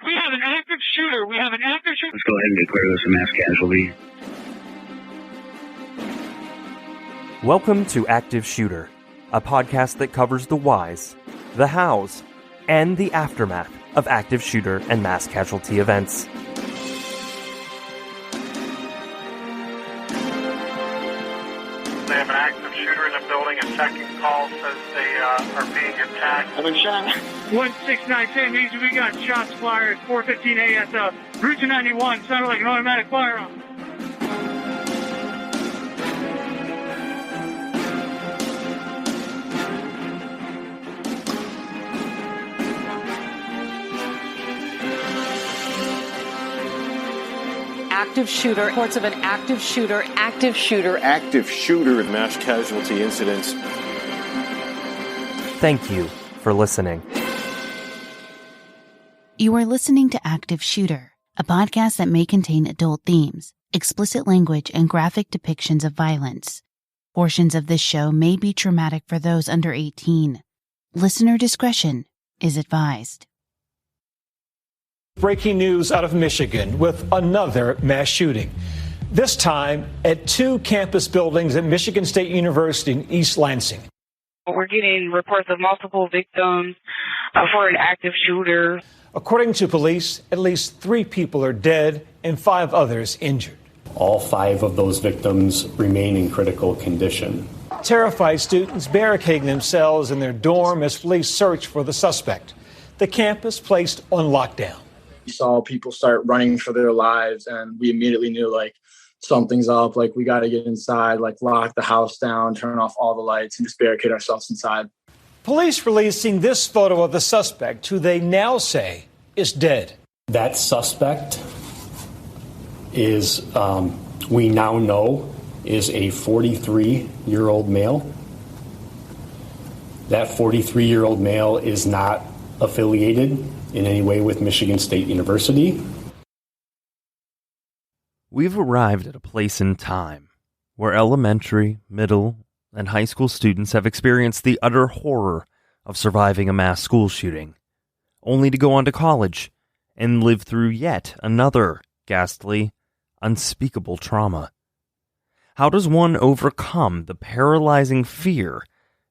We have an active shooter. Let's go ahead and declare this a mass casualty. Welcome to Active Shooter, a podcast that covers the whys, the hows, and the aftermath of active shooter and mass casualty events. They have an active shooter in the building. A second call says they are being attacked. I've been shot. 16910 means we got shots fired. 415 ASF. Route 291 sounded like an automatic firearm. Active shooter, reports of an active shooter, mass casualty incidents. Thank you for listening. You are listening to Active Shooter, a podcast that may contain adult themes, explicit language, and graphic depictions of violence. Portions of this show may be traumatic for those under 18. Listener discretion is advised. Breaking news out of Michigan with another mass shooting. This time at two campus buildings at Michigan State University in East Lansing. We're getting reports of multiple victims for an active shooter. According to police, at least 3 people are dead and 5 others injured. All 5 of those victims remain in critical condition. Terrified students barricading themselves in their dorm as police search for the suspect. The campus placed on lockdown. We saw people start running for their lives, and we immediately knew, something's up. We got to get inside, lock the house down, turn off all the lights, and just barricade ourselves inside. Police releasing this photo of the suspect, who they now say is dead. That suspect is, we now know, is a 43-year-old male. That 43-year-old male is not affiliated in any way with Michigan State University. We've arrived at a place in time where elementary, middle, and high school students have experienced the utter horror of surviving a mass school shooting, only to go on to college and live through yet another ghastly, unspeakable trauma. How does one overcome the paralyzing fear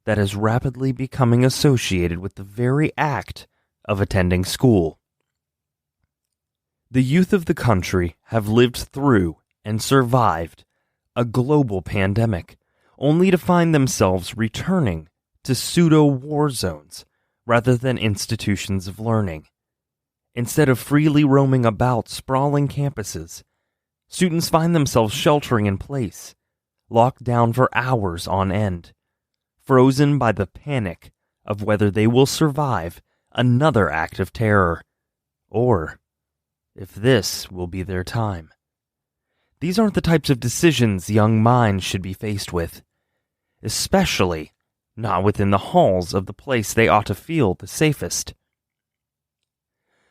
that is rapidly becoming associated with the very act of attending school? The youth of the country have lived through and survived a global pandemic, only to find themselves returning to pseudo-war zones rather than institutions of learning. Instead of freely roaming about sprawling campuses, students find themselves sheltering in place, locked down for hours on end, frozen by the panic of whether they will survive another act of terror, or if this will be their time. These aren't the types of decisions young minds should be faced with, especially not within the halls of the place they ought to feel the safest.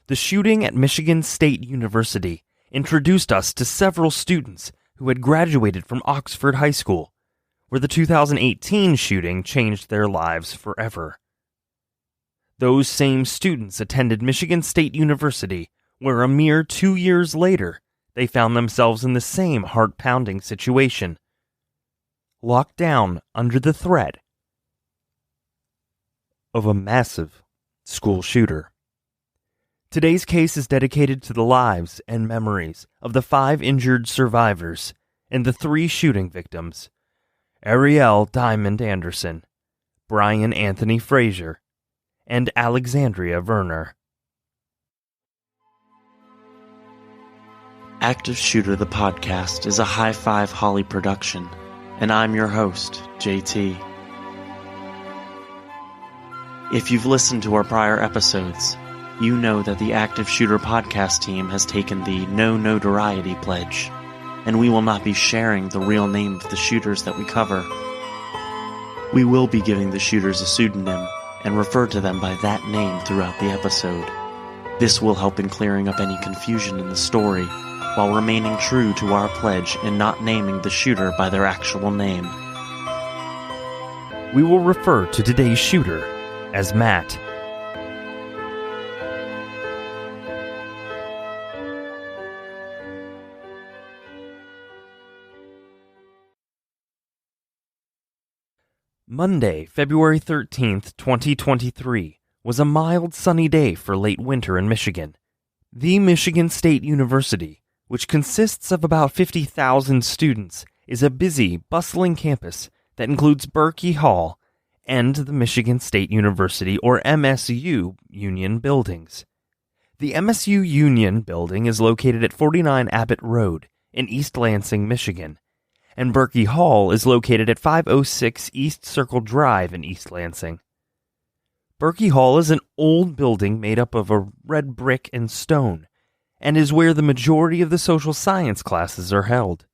The shooting at Michigan State University introduced us to several students who had graduated from Oxford High School, where the 2018 shooting changed their lives forever. Those same students attended Michigan State University, where a mere 2 years later, they found themselves in the same heart-pounding situation, locked down under the threat of a massive school shooter. Today's case is dedicated to the lives and memories of the 5 injured survivors and the 3 shooting victims: Ariel Diamond Anderson, Brian Anthony Frazier, and Alexandria Werner. Active Shooter, the podcast, is a High Five Holly production, and I'm your host, JT. If you've listened to our prior episodes, you know that the Active Shooter podcast team has taken the no notoriety pledge, and we will not be sharing the real name of the shooters that we cover. We will be giving the shooters a pseudonym and refer to them by that name throughout the episode. This will help in clearing up any confusion in the story, while remaining true to our pledge and not naming the shooter by their actual name. We will refer to today's shooter as Matt. Monday, February 13th, 2023, was a mild, sunny day for late winter in Michigan. The Michigan State University, which consists of about 50,000 students, is a busy, bustling campus that includes Berkey Hall and the Michigan State University, or MSU, Union buildings. The MSU Union building is located at 49 Abbott Road in East Lansing, Michigan, and Berkey Hall is located at 506 East Circle Drive in East Lansing. Berkey Hall is an old building made up of a red brick and stone, and is where the majority of the social science classes are held.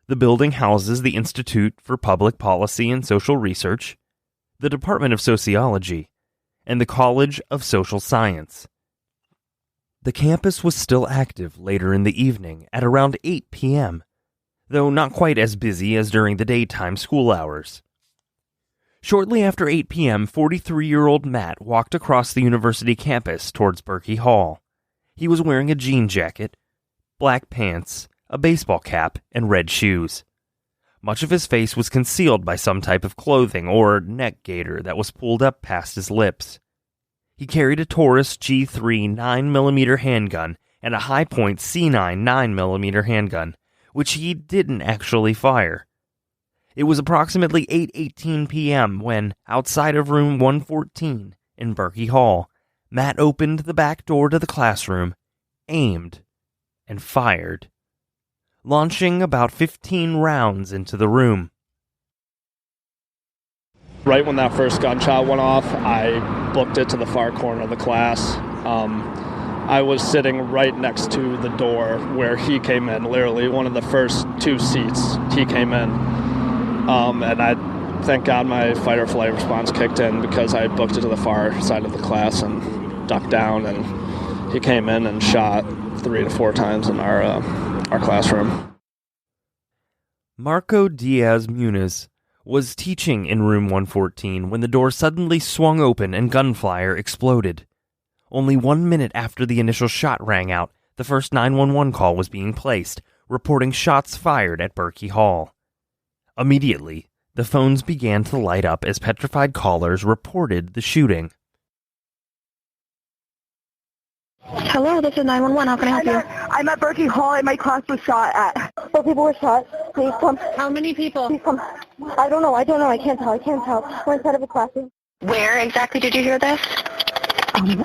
The building houses the Institute for Public Policy and Social Research, the Department of Sociology, and the College of Social Science. The campus was still active later in the evening at around 8 p.m., though not quite as busy as during the daytime school hours. Shortly after 8 p.m., 43-year-old Matt walked across the university campus towards Berkey Hall. He was wearing a jean jacket, black pants, a baseball cap, and red shoes. Much of his face was concealed by some type of clothing or neck gaiter that was pulled up past his lips. He carried a Taurus G3 9mm handgun and a High-Point C9 9mm handgun, which he didn't actually fire. It was approximately 8:18 p.m. when, outside of room 114 in Berkey Hall, Matt opened the back door to the classroom, aimed, and fired, launching about 15 rounds into the room. Right when that first gunshot went off, I booked it to the far corner of the class. I was sitting right next to the door where he came in, literally one of the first two seats he came in. And I thank God my fight or flight response kicked in because I booked it to the far side of the class and ducked down, and he came in and shot 3 to 4 times in our classroom. Marco Diaz Muniz was teaching in room 114 when the door suddenly swung open and gunfire exploded. Only 1 minute after the initial shot rang out, the first 911 call was being placed, reporting shots fired at Berkey Hall. Immediately, the phones began to light up as petrified callers reported the shooting. Hello, this is 911. How can I help you? I'm at Berkey Hall and my class was shot at. 4 people were shot. Please come. How many people? Please come. I don't know. I can't tell. We're inside of a classroom. Where exactly did you hear this?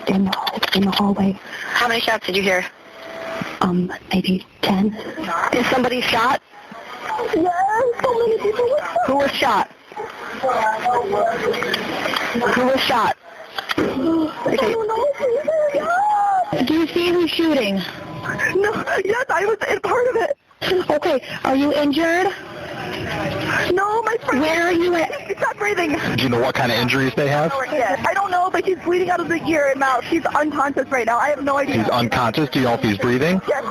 In the hallway. How many shots did you hear? Maybe 10. Is somebody shot? Yes, so many people were shot. Who was shot? Who was shot? I don't know. Do you see who's shooting? No, yes, I was in part of it. Okay, are you injured? No, my friend. Where are you at? He's not breathing. Do you know what kind of injuries they have? Yes. I don't know, but he's bleeding out of the ear and mouth. He's unconscious right now. I have no idea. He's unconscious? Do you know if he's breathing? Yes.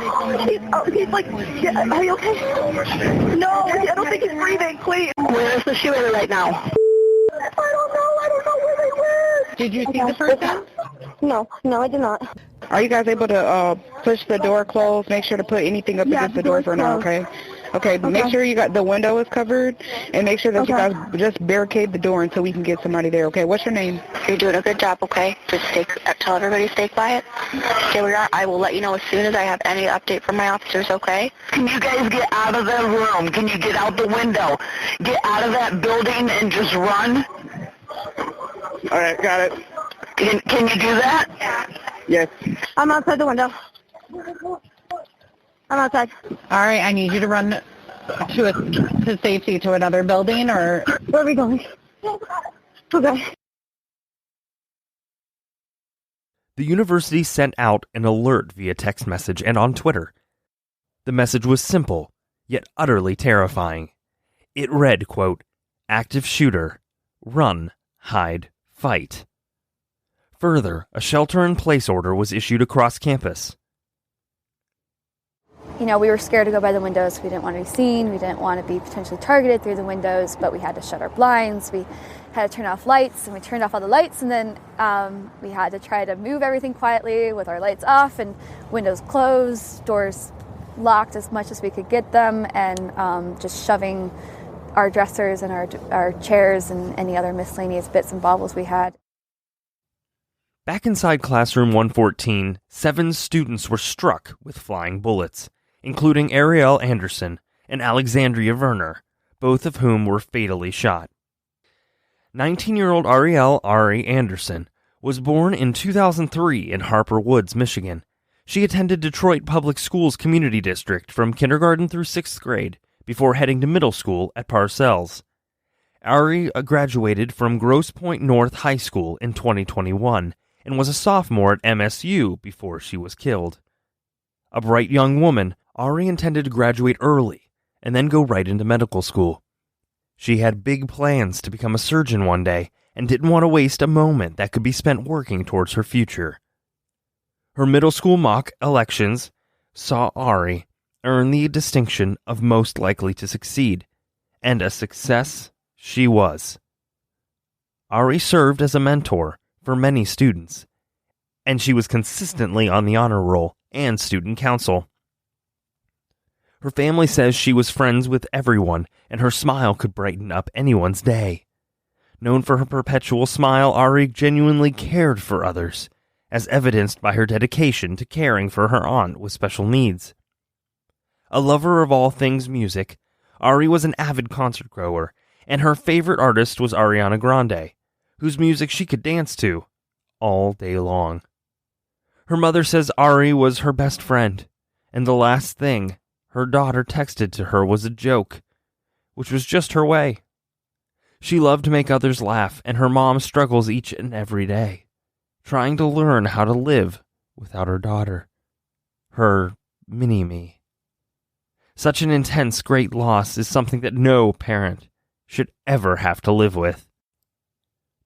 He's like, yeah, are you okay? No, I don't think he's breathing, please. Where is the shooter right now? I don't know where they went. Did you see the person? No, I did not. Are you guys able to push the door closed? Make sure to put anything up against the door for now, okay? Okay, make sure you got the window is covered, and make sure that you guys just barricade the door until we can get somebody there, okay? What's your name? You're doing a good job, okay? Just tell everybody to stay quiet. Stay where you are. I will let you know as soon as I have any update from my officers, okay? Can you guys get out of that room? Can you get out the window? Get out of that building and just run? All right, got it. Can you do that? Yes. I'm outside the window. I'm outside. All right, I need you to run to safety to another building, or... Where are we going? Okay. The university sent out an alert via text message and on Twitter. The message was simple, yet utterly terrifying. It read, quote, "Active shooter. Run, hide, fight." Further, a shelter-in-place order was issued across campus. You know, we were scared to go by the windows. We didn't want to be seen. We didn't want to be potentially targeted through the windows, but we had to shut our blinds. We had to turn off lights, and we turned off all the lights, and then we had to try to move everything quietly with our lights off and windows closed, doors locked as much as we could get them, and just shoving our dressers and our chairs and any other miscellaneous bits and baubles we had. Back inside classroom 114, 7 students were struck with flying bullets, including Ariel Anderson and Alexandria Werner, both of whom were fatally shot. 19-year-old Ariel Ari Anderson was born in 2003 in Harper Woods, Michigan. She attended Detroit Public Schools Community District from kindergarten through 6th grade before heading to middle school at Parcells. Ari graduated from Grosse Pointe North High School in 2021 and was a sophomore at MSU before she was killed. A bright young woman, Ari intended to graduate early and then go right into medical school. She had big plans to become a surgeon one day and didn't want to waste a moment that could be spent working towards her future. Her middle school mock elections saw Ari earn the distinction of most likely to succeed, and a success she was. Ari served as a mentor for many students, and she was consistently on the honor roll and student council. Her family says she was friends with everyone, and her smile could brighten up anyone's day. Known for her perpetual smile, Ari genuinely cared for others, as evidenced by her dedication to caring for her aunt with special needs. A lover of all things music, Ari was an avid concert goer, and her favorite artist was Ariana Grande, whose music she could dance to all day long. Her mother says Ari was her best friend, and the last thing her daughter texted to her was a joke, which was just her way. She loved to make others laugh, and her mom struggles each and every day, trying to learn how to live without her daughter, her mini-me. Such an intense, great loss is something that no parent should ever have to live with.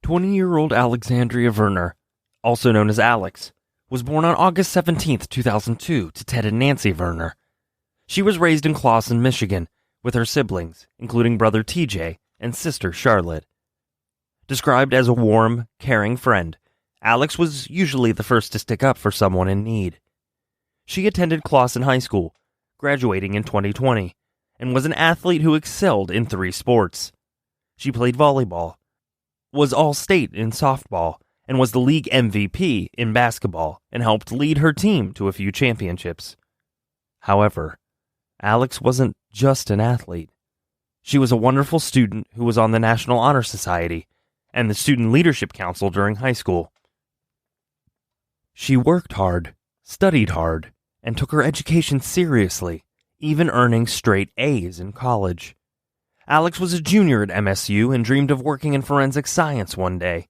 20-year-old Alexandria Werner, also known as Alex, was born on August 17, 2002, to Ted and Nancy Werner. She was raised in Clawson, Michigan, with her siblings, including brother TJ and sister Charlotte. Described as a warm, caring friend, Alex was usually the first to stick up for someone in need. She attended Clawson High School, graduating in 2020, and was an athlete who excelled in 3 sports. She played volleyball, was all-state in softball, and was the league MVP in basketball, and helped lead her team to a few championships. However, Alex wasn't just an athlete. She was a wonderful student who was on the National Honor Society and the Student Leadership Council during high school. She worked hard, studied hard, and took her education seriously, even earning straight A's in college. Alex was a junior at MSU and dreamed of working in forensic science one day.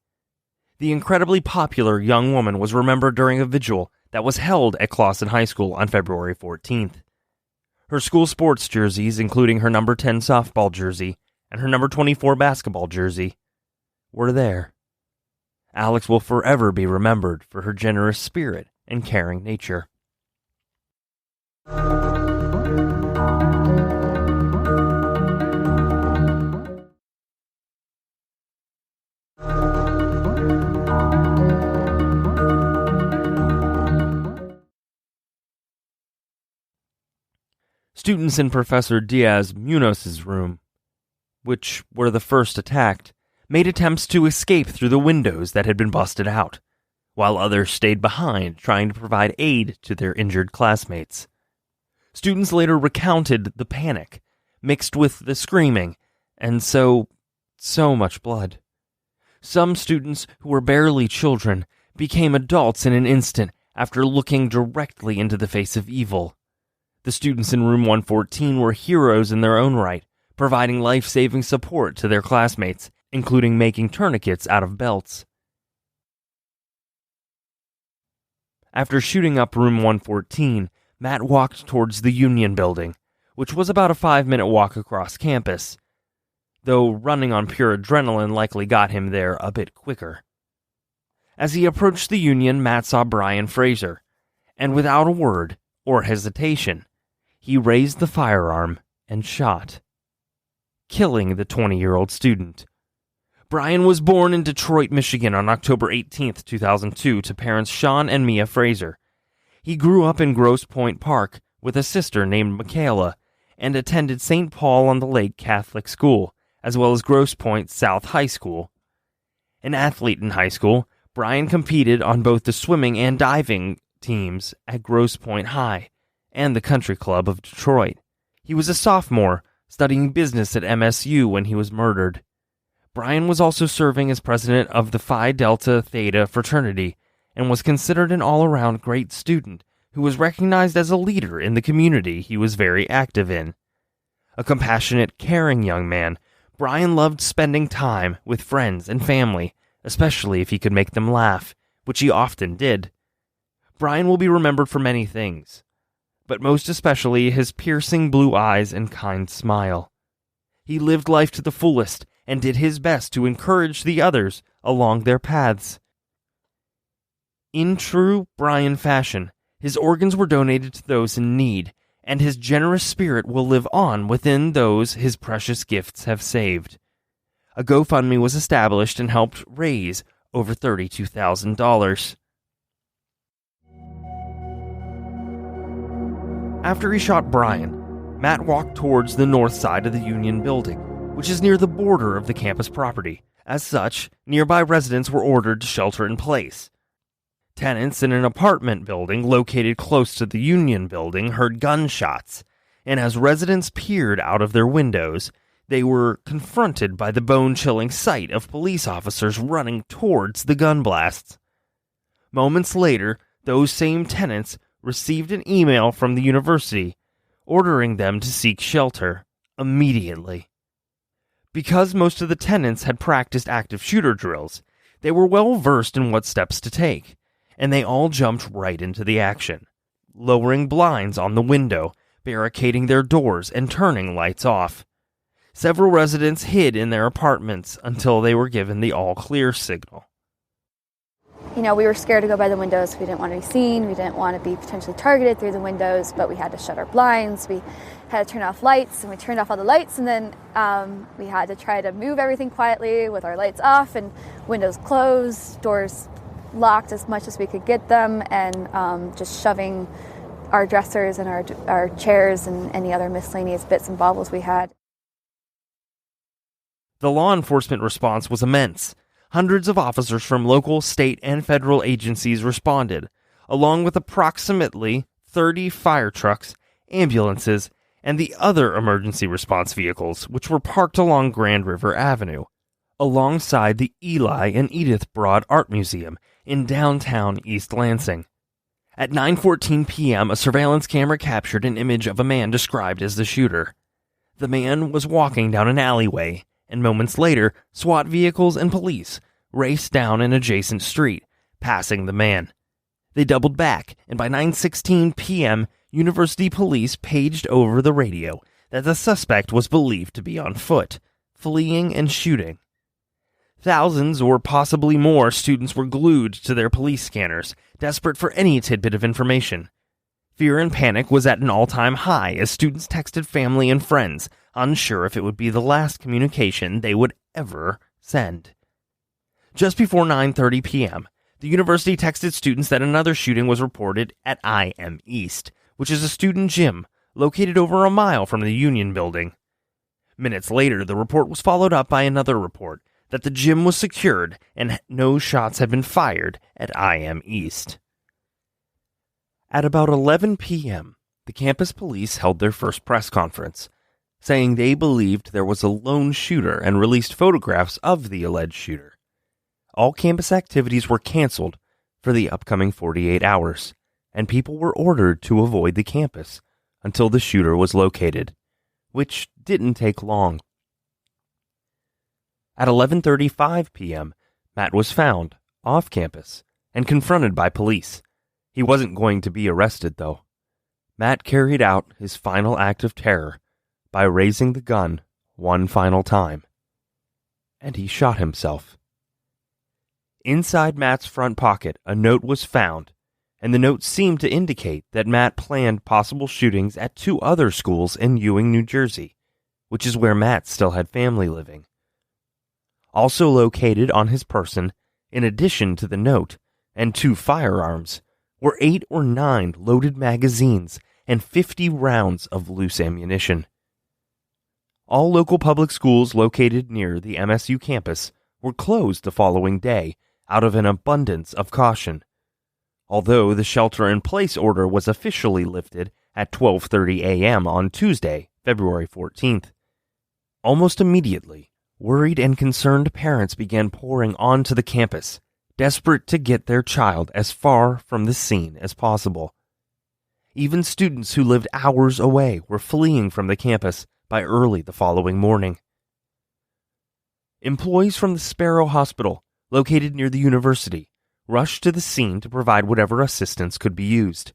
The incredibly popular young woman was remembered during a vigil that was held at Clawson High School on February 14th. Her school sports jerseys, including her number 10 softball jersey and her number 24 basketball jersey, were there. Alex will forever be remembered for her generous spirit and caring nature. Students in Professor Diaz-Munoz's room, which were the first attacked, made attempts to escape through the windows that had been busted out, while others stayed behind trying to provide aid to their injured classmates. Students later recounted the panic, mixed with the screaming, and so much blood. Some students who were barely children became adults in an instant after looking directly into the face of evil. The students in room 114 were heroes in their own right, providing life-saving support to their classmates, including making tourniquets out of belts. After shooting up room 114, Matt walked towards the Union Building, which was about a 5-minute walk across campus, though running on pure adrenaline likely got him there a bit quicker. As he approached the Union, Matt saw Brian Fraser, and without a word or hesitation, he raised the firearm and shot, killing the 20-year-old student. Brian was born in Detroit, Michigan on October 18, 2002 to parents Sean and Mia Fraser. He grew up in Grosse Pointe Park with a sister named Michaela and attended St. Paul-on-the-Lake Catholic School as well as Grosse Pointe South High School. An athlete in high school, Brian competed on both the swimming and diving teams at Grosse Pointe High and the Country Club of Detroit. He was a sophomore, studying business at MSU when he was murdered. Brian was also serving as president of the Phi Delta Theta fraternity and was considered an all-around great student who was recognized as a leader in the community he was very active in. A compassionate, caring young man, Brian loved spending time with friends and family, especially if he could make them laugh, which he often did. Brian will be remembered for many things, but most especially his piercing blue eyes and kind smile. He lived life to the fullest and did his best to encourage the others along their paths. In true Brian fashion, his organs were donated to those in need, and his generous spirit will live on within those his precious gifts have saved. A GoFundMe was established and helped raise over $32,000. After he shot Brian, Matt walked towards the north side of the Union Building, which is near the border of the campus property. As such, nearby residents were ordered to shelter in place. Tenants in an apartment building located close to the Union Building heard gunshots, and as residents peered out of their windows, they were confronted by the bone-chilling sight of police officers running towards the gun blasts. Moments later, those same tenants received an email from the university ordering them to seek shelter immediately. Because most of the tenants had practiced active shooter drills, they were well versed in what steps to take, and they all jumped right into the action, lowering blinds on the window, barricading their doors, and turning lights off. Several residents hid in their apartments until they were given the all-clear signal. You know, we were scared to go by the windows. We didn't want to be seen. We didn't want to be potentially targeted through the windows, but we had to shut our blinds. We had to turn off lights, and we turned off all the lights, and then we had to try to move everything quietly with our lights off and windows closed, doors locked as much as we could get them, and just shoving our dressers and our chairs and any other miscellaneous bits and baubles we had. The law enforcement response was immense. Hundreds of officers from local, state, and federal agencies responded, along with approximately 30 fire trucks, ambulances, and the other emergency response vehicles, which were parked along Grand River Avenue, alongside the Eli and Edith Broad Art Museum in downtown East Lansing. At 9:14 p.m., a surveillance camera captured an image of a man described as the shooter. The man was walking down an alleyway, and moments later, SWAT vehicles and police raced down an adjacent street, passing the man. They doubled back, and by 9:16 p.m., University police paged over the radio that the suspect was believed to be on foot, fleeing and shooting. Thousands, or possibly more, students were glued to their police scanners, desperate for any tidbit of information. Fear and panic was at an all-time high as students texted family and friends, unsure if it would be the last communication they would ever send. Just before 9:30 p.m., the university texted students that another shooting was reported at IM East, which is a student gym located over a mile from the Union Building. Minutes later, the report was followed up by another report that the gym was secured and no shots had been fired at IM East. At about 11 p.m., the campus police held their first press conference, saying they believed there was a lone shooter and released photographs of the alleged shooter. All campus activities were canceled for the upcoming 48 hours, and people were ordered to avoid the campus until the shooter was located, which didn't take long. At 11:35 p.m., Matt was found off campus and confronted by police. He wasn't going to be arrested, though. Matt carried out his final act of terror by raising the gun one final time, and he shot himself. Inside Matt's front pocket, a note was found, and the note seemed to indicate that Matt planned possible shootings at two other schools in Ewing, New Jersey, which is where Matt still had family living. Also located on his person, in addition to the note and two firearms, were 8 or 9 loaded magazines and 50 rounds of loose ammunition. All local public schools located near the MSU campus were closed the following day out of an abundance of caution. Although the shelter-in-place order was officially lifted at 12:30 a.m. on Tuesday, February 14th. Almost immediately, worried and concerned parents began pouring onto the campus, desperate to get their child as far from the scene as possible. Even students who lived hours away were fleeing from the campus by early the following morning. Employees from the Sparrow Hospital, located near the university, rushed to the scene to provide whatever assistance could be used.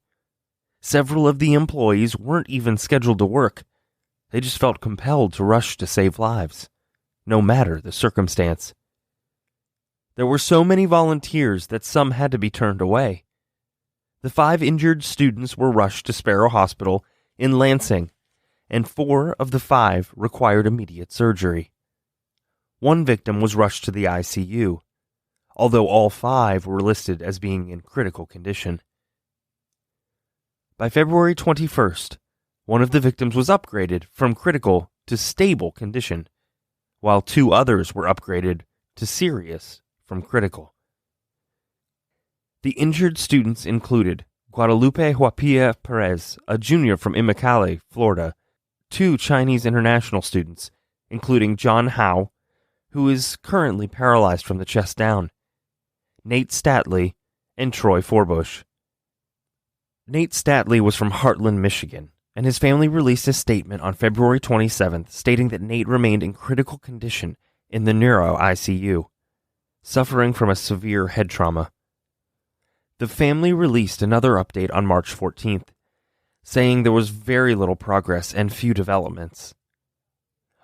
Several of the employees weren't even scheduled to work. They just felt compelled to rush to save lives, no matter the circumstance. There were so many volunteers that some had to be turned away. The 5 injured students were rushed to Sparrow Hospital in Lansing, and 4 of the 5 required immediate surgery. 1 victim was rushed to the ICU, although all 5 were listed as being in critical condition. By February 21st, one of the victims was upgraded from critical to stable condition, while 2 others were upgraded to serious from critical. The injured students included Guadalupe Huapilla Perez, a junior from Immokalee, Florida, 2 Chinese international students, including John Howe, who is currently paralyzed from the chest down, Nate Statley, and Troy Forbush. Nate Statley was from Heartland, Michigan, and his family released a statement on February 27th stating that Nate remained in critical condition in the neuro ICU, suffering from a severe head trauma. The family released another update on March 14th, saying there was very little progress and few developments.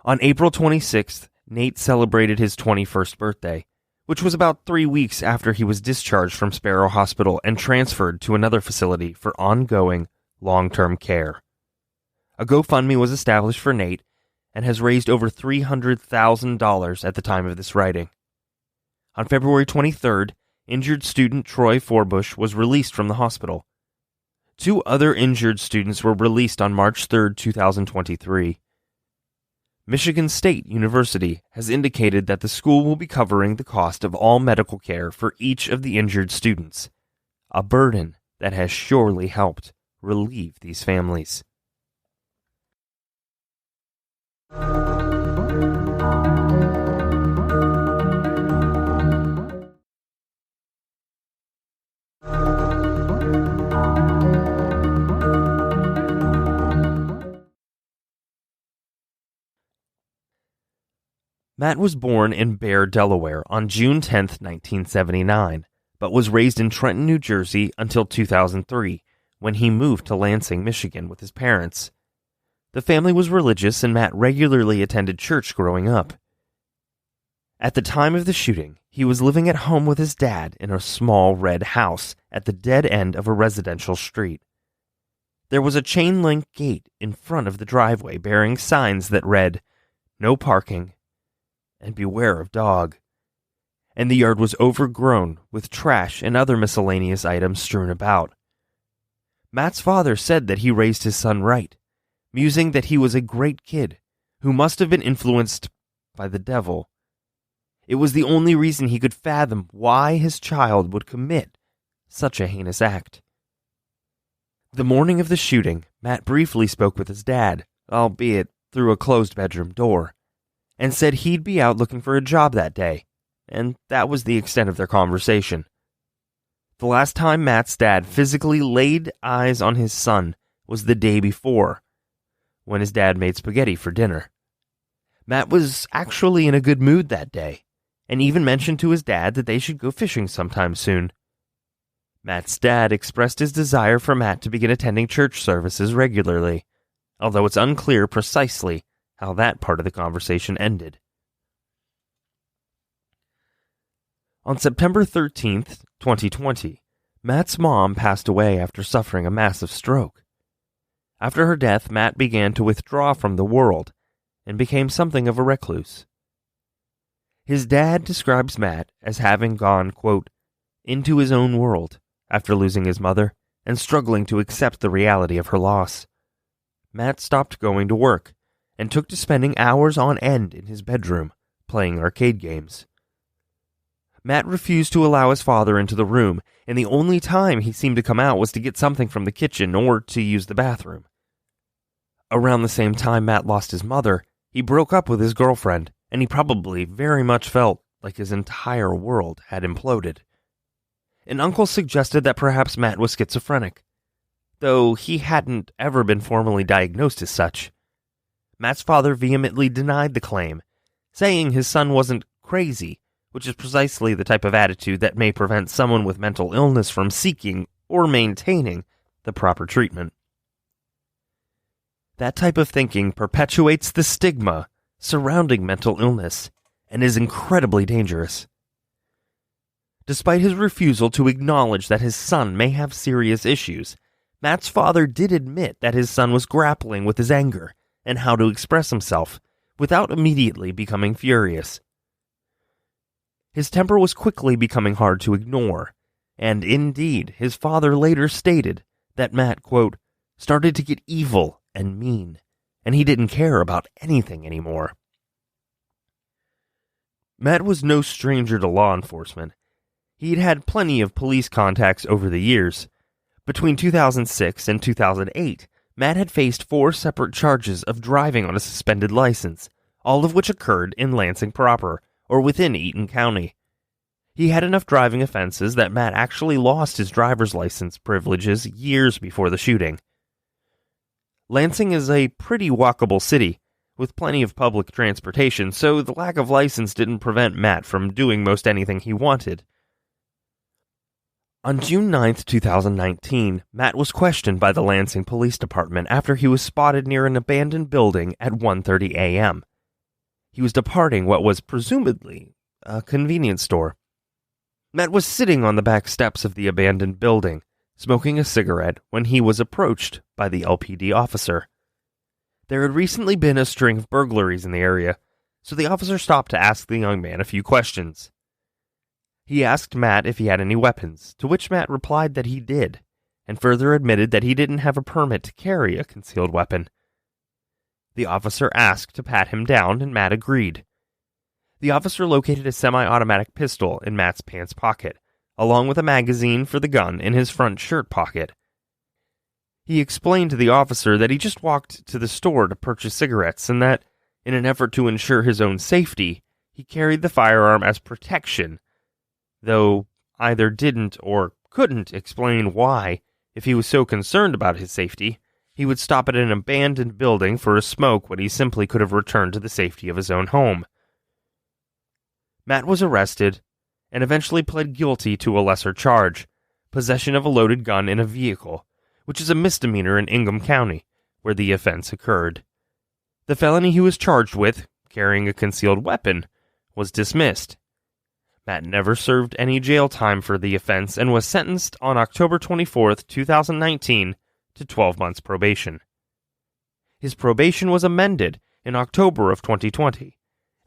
On April 26th, Nate celebrated his 21st birthday, which was about 3 weeks after he was discharged from Sparrow Hospital and transferred to another facility for ongoing long-term care. A GoFundMe was established for Nate and has raised over $300,000 at the time of this writing. On February 23rd, injured student Troy Forbush was released from the hospital. 2 other injured students were released on March 3rd, 2023. Michigan State University has indicated that the school will be covering the cost of all medical care for each of the injured students, a burden that has surely helped relieve these families. Matt was born in Bear, Delaware on June 10, 1979, but was raised in Trenton, New Jersey until 2003, when he moved to Lansing, Michigan with his parents. The family was religious and Matt regularly attended church growing up. At the time of the shooting, he was living at home with his dad in a small red house at the dead end of a residential street. There was a chain-link gate in front of the driveway bearing signs that read, "No parking," and "Beware of dog," and the yard was overgrown with trash and other miscellaneous items strewn about. Matt's father said that he raised his son right, musing that he was a great kid who must have been influenced by the devil. It was the only reason he could fathom why his child would commit such a heinous act. The morning of the shooting, Matt briefly spoke with his dad, albeit through a closed bedroom door, and said he'd be out looking for a job that day, and that was the extent of their conversation. The last time Matt's dad physically laid eyes on his son was the day before, when his dad made spaghetti for dinner. Matt was actually in a good mood that day, and even mentioned to his dad that they should go fishing sometime soon. Matt's dad expressed his desire for Matt to begin attending church services regularly, although it's unclear precisely how that part of the conversation ended. On September 13th, 2020, Matt's mom passed away after suffering a massive stroke. After her death, Matt began to withdraw from the world and became something of a recluse. His dad describes Matt as having gone, quote, into his own world after losing his mother and struggling to accept the reality of her loss. Matt stopped going to work and took to spending hours on end in his bedroom, playing arcade games. Matt refused to allow his father into the room, and the only time he seemed to come out was to get something from the kitchen or to use the bathroom. Around the same time Matt lost his mother, he broke up with his girlfriend, and he probably very much felt like his entire world had imploded. An uncle suggested that perhaps Matt was schizophrenic, though he hadn't ever been formally diagnosed as such. Matt's father vehemently denied the claim, saying his son wasn't crazy, which is precisely the type of attitude that may prevent someone with mental illness from seeking or maintaining the proper treatment. That type of thinking perpetuates the stigma surrounding mental illness and is incredibly dangerous. Despite his refusal to acknowledge that his son may have serious issues, Matt's father did admit that his son was grappling with his anger and how to express himself without immediately becoming furious. His temper was quickly becoming hard to ignore, and indeed, his father later stated that Matt, quote, started to get evil and mean, and he didn't care about anything anymore. Matt was no stranger to law enforcement. He'd had plenty of police contacts over the years. Between 2006 and 2008, Matt had faced 4 separate charges of driving on a suspended license, all of which occurred in Lansing proper, or within Eaton County. He had enough driving offenses that Matt actually lost his driver's license privileges years before the shooting. Lansing is a pretty walkable city, with plenty of public transportation, so the lack of license didn't prevent Matt from doing most anything he wanted. On June 9, 2019, Matt was questioned by the Lansing Police Department after he was spotted near an abandoned building at 1:30 a.m. He was departing what was presumably a convenience store. Matt was sitting on the back steps of the abandoned building, smoking a cigarette, when he was approached by the LPD officer. There had recently been a string of burglaries in the area, so the officer stopped to ask the young man a few questions. He asked Matt if he had any weapons, to which Matt replied that he did, and further admitted that he didn't have a permit to carry a concealed weapon. The officer asked to pat him down, and Matt agreed. The officer located a semi-automatic pistol in Matt's pants pocket, along with a magazine for the gun in his front shirt pocket. He explained to the officer that he just walked to the store to purchase cigarettes, and that, in an effort to ensure his own safety, he carried the firearm as protection, though either didn't or couldn't explain why, if he was so concerned about his safety, he would stop at an abandoned building for a smoke when he simply could have returned to the safety of his own home. Matt was arrested and eventually pled guilty to a lesser charge, possession of a loaded gun in a vehicle, which is a misdemeanor in Ingham County, where the offense occurred. The felony he was charged with, carrying a concealed weapon, was dismissed. Matt never served any jail time for the offense and was sentenced on October 24, 2019 to 12 months probation. His probation was amended in October of 2020,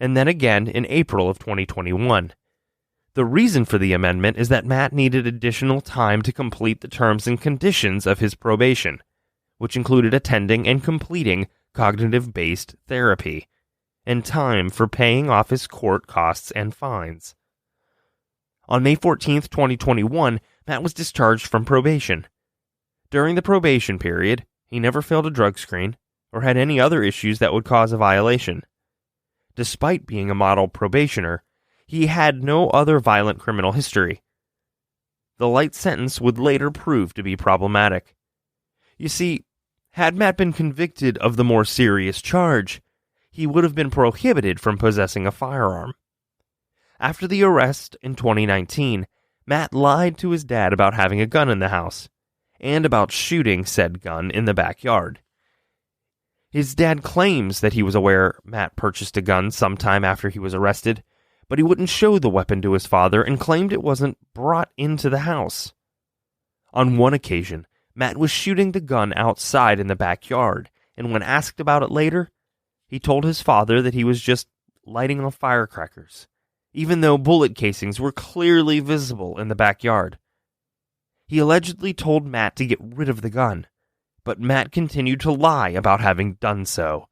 and then again in April of 2021. The reason for the amendment is that Matt needed additional time to complete the terms and conditions of his probation, which included attending and completing cognitive-based therapy, and time for paying off his court costs and fines. On May 14, 2021, Matt was discharged from probation. During the probation period, he never failed a drug screen or had any other issues that would cause a violation. Despite being a model probationer, he had no other violent criminal history. The light sentence would later prove to be problematic. You see, had Matt been convicted of the more serious charge, he would have been prohibited from possessing a firearm. After the arrest in 2019, Matt lied to his dad about having a gun in the house, and about shooting said gun in the backyard. His dad claims that he was aware Matt purchased a gun sometime after he was arrested, but he wouldn't show the weapon to his father and claimed it wasn't brought into the house. On one occasion, Matt was shooting the gun outside in the backyard, and when asked about it later, he told his father that he was just lighting off firecrackers, even though bullet casings were clearly visible in the backyard. He allegedly told Matt to get rid of the gun, but Matt continued to lie about having done so.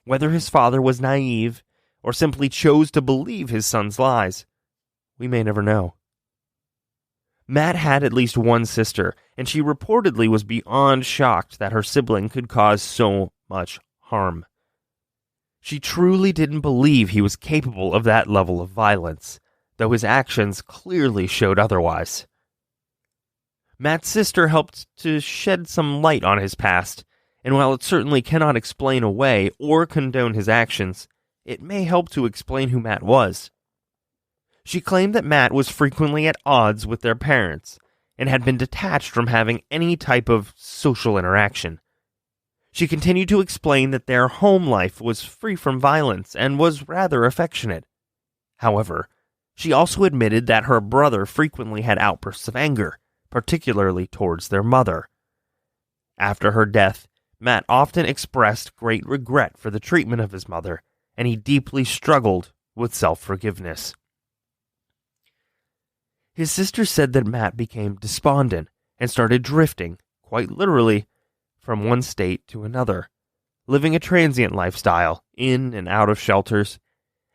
Whether his father was naive or simply chose to believe his son's lies, we may never know. Matt had at least one sister, and she reportedly was beyond shocked that her sibling could cause so much harm. She truly didn't believe he was capable of that level of violence, though his actions clearly showed otherwise. Matt's sister helped to shed some light on his past, and while it certainly cannot explain away or condone his actions, it may help to explain who Matt was. She claimed that Matt was frequently at odds with their parents and had been detached from having any type of social interaction. She continued to explain that their home life was free from violence and was rather affectionate. However, she also admitted that her brother frequently had outbursts of anger, particularly towards their mother. After her death, Matt often expressed great regret for the treatment of his mother, and he deeply struggled with self-forgiveness. His sister said that Matt became despondent and started drifting, quite literally, from one state to another, living a transient lifestyle in and out of shelters,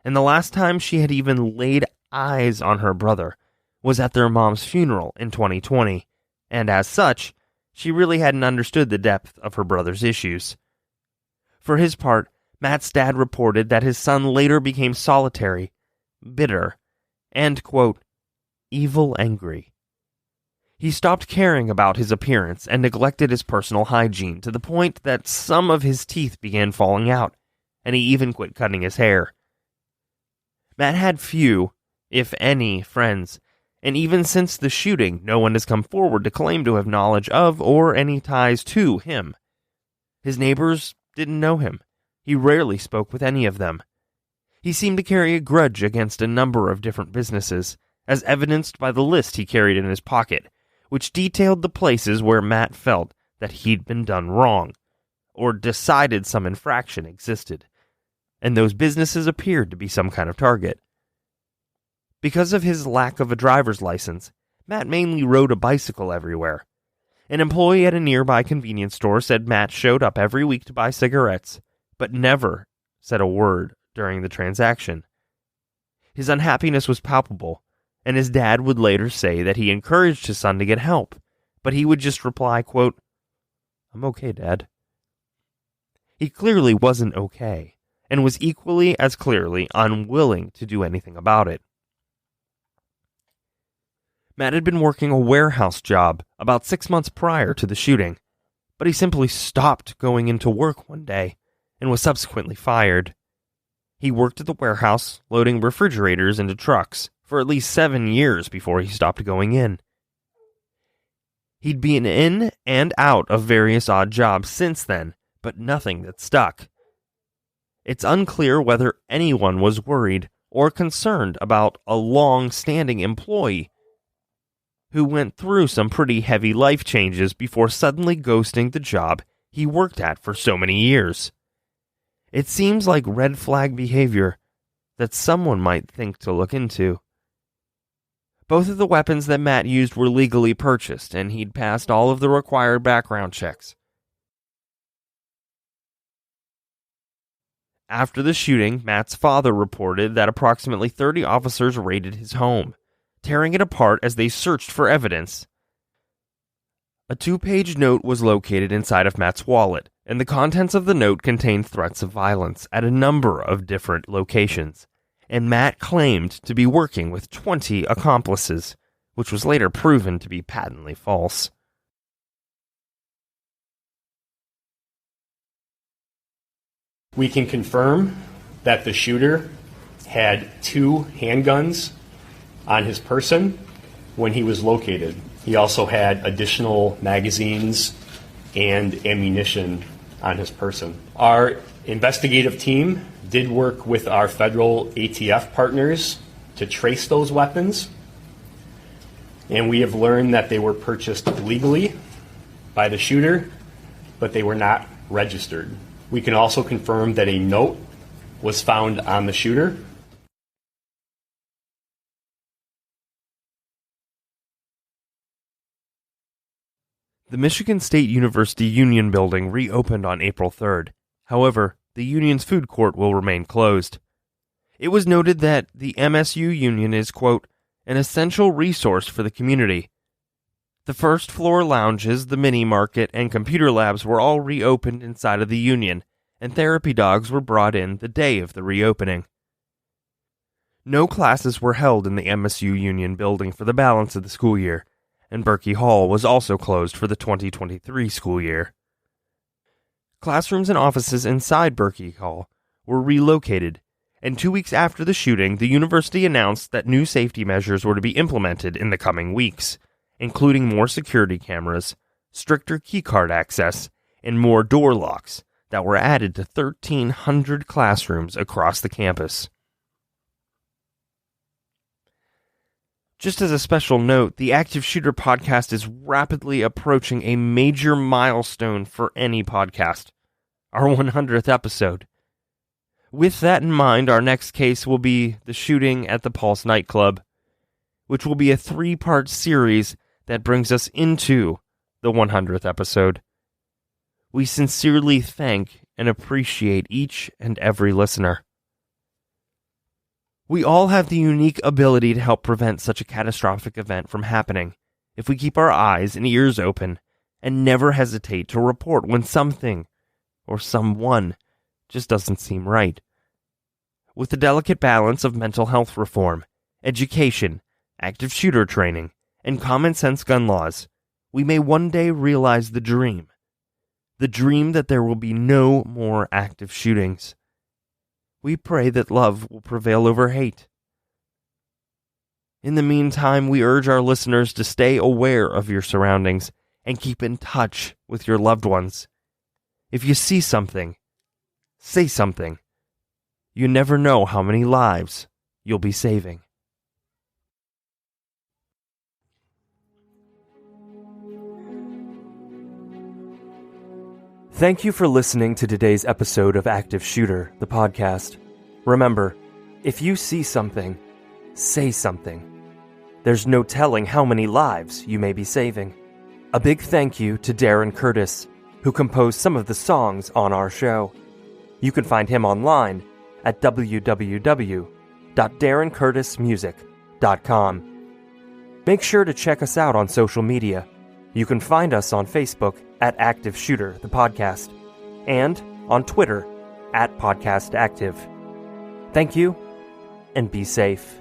and the last time she had even laid eyes on her brother was at their mom's funeral in 2020, and as such, she really hadn't understood the depth of her brother's issues. For his part, Matt's dad reported that his son later became solitary, bitter, and, quote, evil angry. He stopped caring about his appearance and neglected his personal hygiene to the point that some of his teeth began falling out, and he even quit cutting his hair. Matt had few, if any, friends, and even since the shooting, no one has come forward to claim to have knowledge of or any ties to him. His neighbors didn't know him. He rarely spoke with any of them. He seemed to carry a grudge against a number of different businesses, as evidenced by the list he carried in his pocket, which detailed the places where Matt felt that he'd been done wrong, or decided some infraction existed, and those businesses appeared to be some kind of target. Because of his lack of a driver's license, Matt mainly rode a bicycle everywhere. An employee at a nearby convenience store said Matt showed up every week to buy cigarettes, but never said a word during the transaction. His unhappiness was palpable, and his dad would later say that he encouraged his son to get help, but he would just reply, quote, "I'm okay, Dad." He clearly wasn't okay, and was equally as clearly unwilling to do anything about it. Matt had been working a warehouse job about 6 months prior to the shooting, but he simply stopped going into work one day and was subsequently fired. He worked at the warehouse, loading refrigerators into trucks, for at least 7 years before he stopped going in. He'd been in and out of various odd jobs since then, but nothing that stuck. It's unclear whether anyone was worried or concerned about a long-standing employee who went through some pretty heavy life changes before suddenly ghosting the job he worked at for so many years. It seems like red flag behavior that someone might think to look into. Both of the weapons that Matt used were legally purchased, and he'd passed all of the required background checks. After the shooting, Matt's father reported that approximately 30 officers raided his home, tearing it apart as they searched for evidence. A 2-page note was located inside of Matt's wallet, and the contents of the note contained threats of violence at a number of different locations, and Matt claimed to be working with 20 accomplices, which was later proven to be patently false. We can confirm that the shooter had 2 handguns on his person when he was located. He also had additional magazines and ammunition on his person. Our investigative team did work with our federal ATF partners to trace those weapons, and we have learned that they were purchased legally by the shooter, but they were not registered. We can also confirm that a note was found on the shooter. The Michigan State University Union Building reopened on April 3rd. However, the the union's food court will remain closed. It was noted that the MSU union is, quote, an essential resource for the community. The first floor lounges, the mini market, and computer labs were all reopened inside of the union, and therapy dogs were brought in the day of the reopening. No classes were held in the MSU union building for the balance of the school year, and Berkey Hall was also closed for the 2023 school year. Classrooms and offices inside Berkey Hall were relocated, and 2 weeks after the shooting, the university announced that new safety measures were to be implemented in the coming weeks, including more security cameras, stricter keycard access, and more door locks that were added to 1,300 classrooms across the campus. Just as a special note, the Active Shooter podcast is rapidly approaching a major milestone for any podcast, our 100th episode. With that in mind, our next case will be the shooting at the Pulse nightclub, which will be a 3-part series that brings us into the 100th episode. We sincerely thank and appreciate each and every listener. We all have the unique ability to help prevent such a catastrophic event from happening if we keep our eyes and ears open and never hesitate to report when something or someone just doesn't seem right. With the delicate balance of mental health reform, education, active shooter training, and common sense gun laws, we may one day realize the dream that there will be no more active shootings. We pray that love will prevail over hate. In the meantime, we urge our listeners to stay aware of your surroundings and keep in touch with your loved ones. If you see something, say something. You never know how many lives you'll be saving. Thank you for listening to today's episode of Active Shooter, the podcast. Remember, if you see something, say something. There's no telling how many lives you may be saving. A big thank you to Darren Curtis, who composed some of the songs on our show. You can find him online at www.darrencurtismusic.com. Make sure to check us out on social media. You can find us on Facebook at Active Shooter, the podcast, and on Twitter at Podcast Active. Thank you, and be safe.